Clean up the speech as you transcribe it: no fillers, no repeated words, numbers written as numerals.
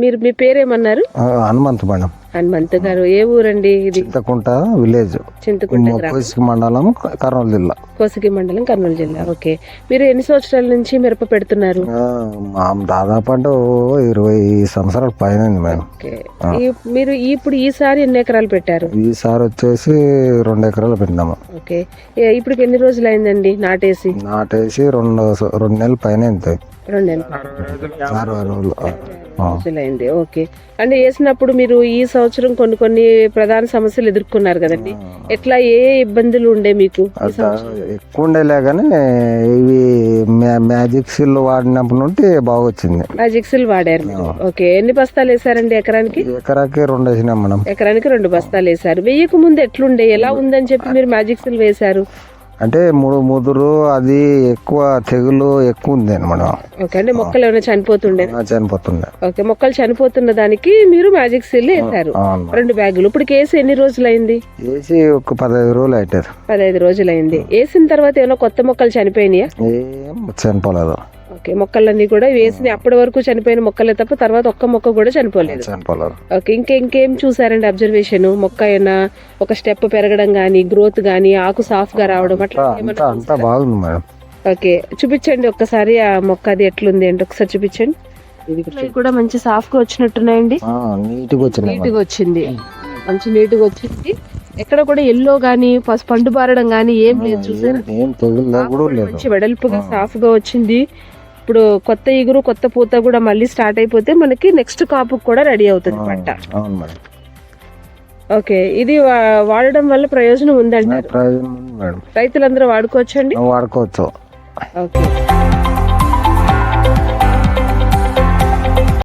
మీరు మీ పేరేమన్నారు? హనుమంత్ మేడం. హనుమంత్ గారు, ఏ ఊరండి ఇది? చింతకుంట విలేజ్, చింతకుంట గ్రామం, కోసికి మండలం, కర్నూలు జిల్లా. కోసిగి మండలం, కర్నూలు జిల్లా. ఓకే, మీరు ఎన్ని సంవత్సరాల నుంచి మిరప పెడుతున్నారు? దాదాపు అంటే 20 సంవత్సరాల పైన మేడం. ఓకే, మీరు ఇప్పుడు ఈసారి ఎన్ని ఎకరాలు పెట్టారు? ఈసారి వచ్చేసి 2 ఎకరాలు పెట్టినాము. ఓకే, ఇప్పుడు ఎన్ని రోజులు అయిందండి నాటేసి? 2 నెలల పైన అవుతాయి. 2 నెలలు, 60 రోజులు రోజులైంది. ఓకే, అంటే వేసినప్పుడు మీరు ఈ సంవత్సరం కొన్ని ప్రధాన సమస్యలు ఎదుర్కొన్నారు కదండి. ఎట్లా, ఏ ఇబ్బందులు ఉండే మీకు? ఎక్కువ ఉండేలే కానీ ఇవి మ్యాజిక్ సిల్ వాడినప్పటి నుండి బాగా వచ్చింది. మ్యాజిక్ సిల్ వాడారు మీరు. ఓకే, ఎన్ని బస్తాలు వేసారండి ఎకరానికి? ఎకరాకి 2 వేసినాం మేడం. ఎకరానికి 2 బస్తాలు వేసారు. వెయ్యక ముందు ఎట్లుండే, ఎలా ఉందని చెప్పి మీరు మ్యాజిక్ సిల్ వేశారు? అంటే ముదురు అది ఎక్కువ, తెగులు ఎక్కువ ఉంది మేడం. ఓకే, అంటే మొక్కలు ఏమైనా చనిపోతుండే. ఓకే, మొక్కలు చనిపోతున్న దానికి మీరు మ్యాజిక్ సిల్ వేసారు 2 బ్యాగులు. ఇప్పుడు కేసు ఎన్ని రోజులు అయింది? వేసి ఒక 15 రోజులు అవుతారు. 15 రోజులు అయింది. వేసిన తర్వాత ఏమైనా కొత్త మొక్కలు చనిపోయినాయా? ఏం చనిపోలేదు. ఓకే, మొక్కలన్నీ కూడా వేసిన అప్పటి వరకు చనిపోయిన మొక్కలే తప్ప తర్వాత ఒక్క మొక్క కూడా చనిపోలేదు. ఓకే, ఇంకేం చూసారండి అబ్జర్వేషన్? మొక్క అయినా ఒక స్టెప్ పెరగడం గానీ, గ్రోత్ గానీ, ఆకు సాఫ్ గా రావడం అట్లా అంతా బాగుంది మేడం. ఓకే, చూపించండి ఒక్కసారి ఆ మొక్క అది ఎట్లుంది అంటే ఒకసారి చూపించండి. ఇది కూడా మంచి సాఫ్ గా వచ్చినట్టున్నాయండి. నీట్ గా వచ్చింది, మంచి నీట్ గా వచ్చింది. ఎక్కడ కూడా ఎల్లో గానీ పండు బారడం గానీ ఏం లేదు. చూసారు, మంచి వెడల్పుగా సాఫ్ గా వచ్చింది. ఇప్పుడు కొత్త ఇగురు, కొత్త పూత కూడా మళ్ళీ స్టార్ట్ అయిపోతే మనకి నెక్స్ట్ కాపు కూడా రెడీ అవుతుంది పంట. ఓకే, ఇది వాడడం వల్ల ప్రయోజనం ఉందండి. ప్రయోజనం ఉంది మేడం. రైతులందరూ వాడుకోవచ్చండి? వాడుకోవచ్చు. ఓకే.